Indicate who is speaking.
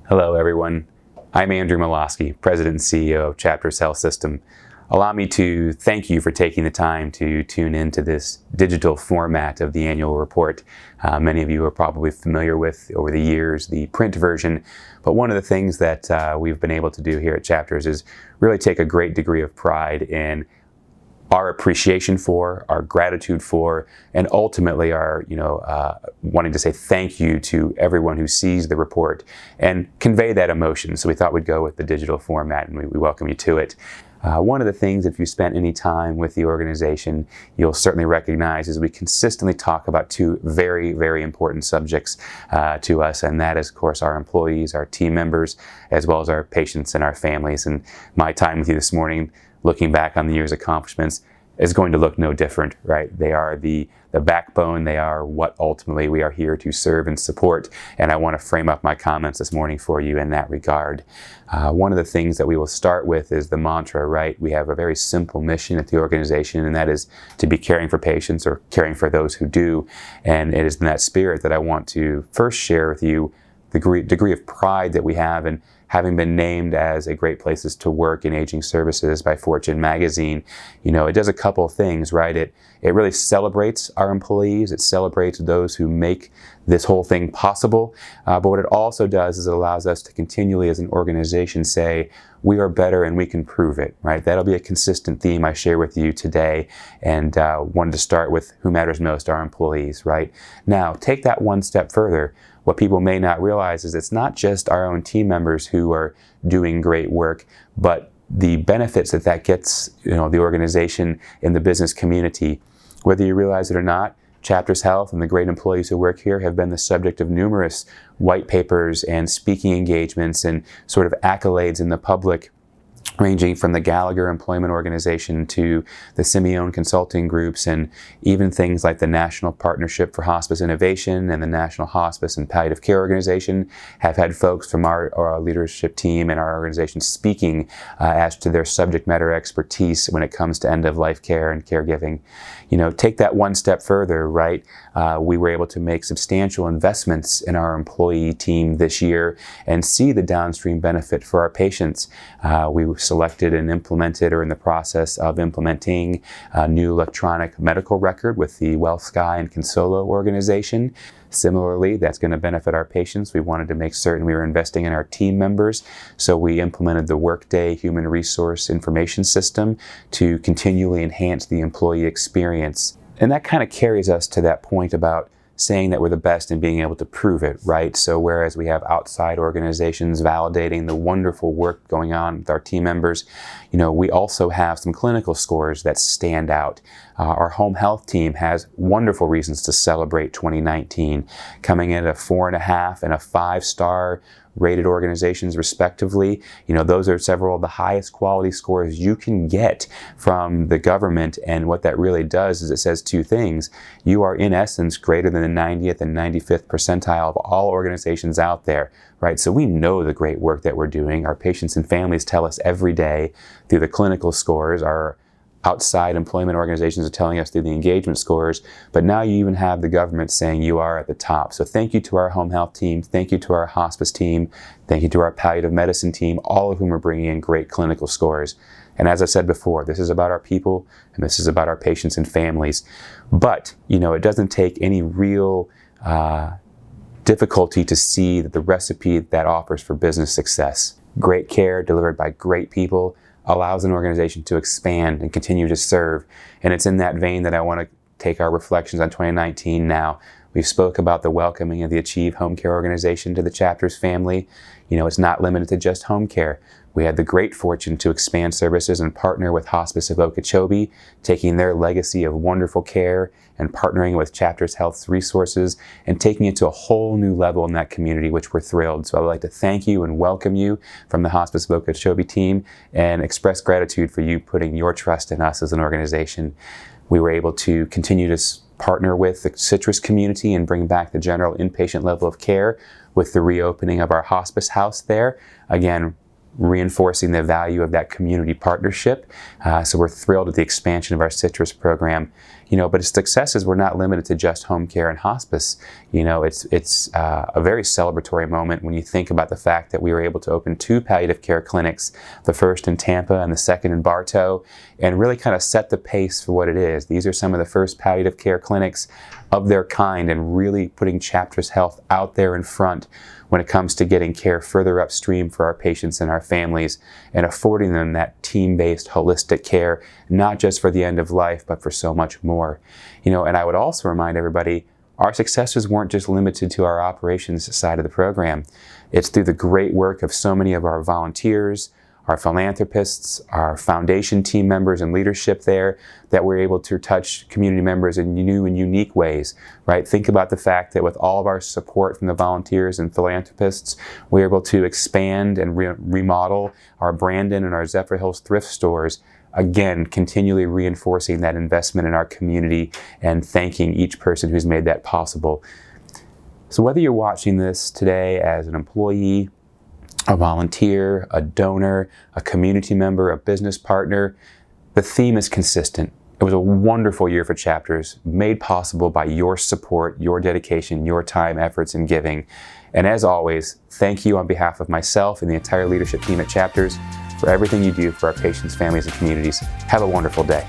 Speaker 1: Hello everyone, I'm Andrew Molosky, President and CEO of Chapters Health System. Allow me to thank you for taking the time to tune into this digital format of the annual report. Many of you are probably familiar with over the years the print version, but one of the things that we've been able to do here at Chapters is really take a great degree of pride in our appreciation for, our gratitude for, and ultimately our, wanting to say thank you to everyone who sees the report and convey that emotion. So we thought we'd go with the digital format, and we welcome you to it. One of the things, if you spent any time with the organization, you'll certainly recognize is we consistently talk about two very, very important subjects to us, and that is, of course, our employees, our team members, as well as our patients and our families. And my time with you this morning, looking back on the year's accomplishments, is going to look no different, right? They are the backbone. They are what ultimately we are here to serve and support. And I want to frame up my comments this morning for you in that regard. One of the things that we will start with is the mantra, right? We have a very simple mission at the organization, and that is to be caring for patients or caring for those who do. And it is in that spirit that I want to first share with you the degree of pride that we have in having been named as a great places to work in aging services by Fortune magazine. It does a couple of things, right? It really celebrates our employees. It celebrates those who make this whole thing possible. But what it also does is it allows us to continually as an organization say, we are better and we can prove it, right? That'll be a consistent theme I share with you today, and wanted to start with who matters most, our employees, right? Now, take that one step further. What people may not realize is it's not just our own team members who are doing great work, but the benefits that gets, the organization and the business community. Whether you realize it or not, Chapters Health and the great employees who work here have been the subject of numerous white papers and speaking engagements and sort of accolades in the public, ranging from the Gallagher Employment Organization to the Simeone Consulting Groups, and even things like the National Partnership for Hospice Innovation and the National Hospice and Palliative Care Organization have had folks from our leadership team and our organization speaking as to their subject matter expertise when it comes to end-of-life care and caregiving. Take that one step further, right? We were able to make substantial investments in our employee team this year and see the downstream benefit for our patients. We selected and implemented, or in the process of implementing, a new electronic medical record with the Molosky and Consolo organization. Similarly, that's going to benefit our patients. We wanted to make certain we were investing in our team members, so we implemented the Workday Human Resource Information System to continually enhance the employee experience. And that kind of carries us to that point about saying that we're the best and being able to prove it, right? So whereas we have outside organizations validating the wonderful work going on with our team members, we also have some clinical scores that stand out. Our home health team has wonderful reasons to celebrate 2019, coming in at a 4.5 and a 5-star rated organizations respectively. Those are several of the highest quality scores you can get from the government, and what that really does is it says two things. You are in essence greater than the 90th and 95th percentile of all organizations out there, right? So we know the great work that we're doing. Our patients and families tell us every day through the clinical scores. Our outside employment organizations are telling us through the engagement scores, but now you even have the government saying you are at the top. So thank you to our home health team, thank you to our hospice team, thank you to our palliative medicine team, all of whom are bringing in great clinical scores. And as I said before, this is about our people, and this is about our patients and families. But, it doesn't take any real difficulty to see that the recipe that offers for business success, great care delivered by great people, allows an organization to expand and continue to serve. And it's in that vein that I want to take our reflections on 2019 now. We've spoke about the welcoming of the Achieve Home Care organization to the Chapters family. It's not limited to just home care. We had the great fortune to expand services and partner with Hospice of Okeechobee, taking their legacy of wonderful care and partnering with Chapters Health's resources and taking it to a whole new level in that community, which we're thrilled. So I'd like to thank you and welcome you from the Hospice of Okeechobee team and express gratitude for you putting your trust in us as an organization. We were able to continue to partner with the Citrus community and bring back the general inpatient level of care with the reopening of our hospice house there. Again, reinforcing the value of that community partnership. So we're thrilled with the expansion of our Citrus program. but its successes were not limited to just home care and hospice. It's a very celebratory moment when you think about the fact that we were able to open 2 palliative care clinics, the first in Tampa and the second in Bartow, and really kind of set the pace for what it is. These are some of the first palliative care clinics of their kind, and really putting Chapters Health out there in front when it comes to getting care further upstream for our patients and our families, and affording them that team-based holistic care, not just for the end of life, but for so much more. And I would also remind everybody, our successes weren't just limited to our operations side of the program. It's through the great work of so many of our volunteers, our philanthropists, our foundation team members and leadership there, that we're able to touch community members in new and unique ways, right? Think about the fact that with all of our support from the volunteers and philanthropists, we're able to expand and remodel our Brandon and our Zephyr Hills thrift stores, again, continually reinforcing that investment in our community and thanking each person who's made that possible. So whether you're watching this today as an employee, a volunteer, a donor, a community member, a business partner, the theme is consistent. It was a wonderful year for Chapters, made possible by your support, your dedication, your time, efforts, and giving. And as always, thank you on behalf of myself and the entire leadership team at Chapters for everything you do for our patients, families, and communities. Have a wonderful day.